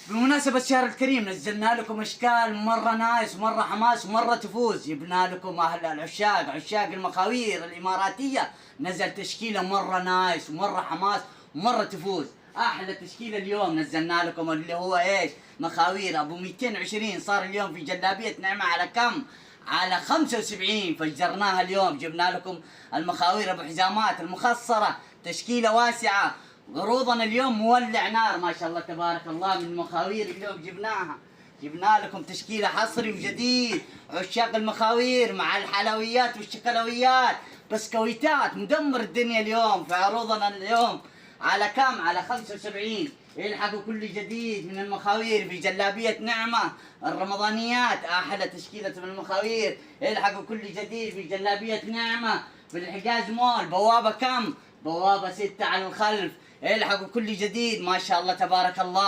بمناسبة الشهر الكريم نزلنا لكم اشكال مرة نايس ومرة حماس ومرة تفوز. جبنا لكم اهل العشاق، عشاق المخاوير الاماراتية، نزل تشكيلة مرة نايس ومرة حماس ومرة تفوز. احلى تشكيلة اليوم نزلنا لكم اللي هو ايش؟ مخاوير ابو 220 صار اليوم في جلابية نعمة على كم؟ على 75. فجرناها اليوم، جبنا لكم المخاوير ابو حزامات المخصرة، تشكيلة واسعة. عروضنا اليوم مولع نار ما شاء الله تبارك الله. من المخاوير اليوم جبنا لكم تشكيلة حصري وجديد. عشاق المخاوير مع الحلويات والشكلويات، بسكويتات، مدمر الدنيا اليوم. في عروضنا اليوم على كم؟ على 75. الحقوا كل جديد من المخاوير في جلابية نعمة الرمضانيات. احلى تشكيلة من المخاوير. الحقوا كل جديد في جلابية نعمة في الحجاز مول. بوابة كم؟ بوابة 6 على الخلف. الحقوا كل جديد ما شاء الله تبارك الله.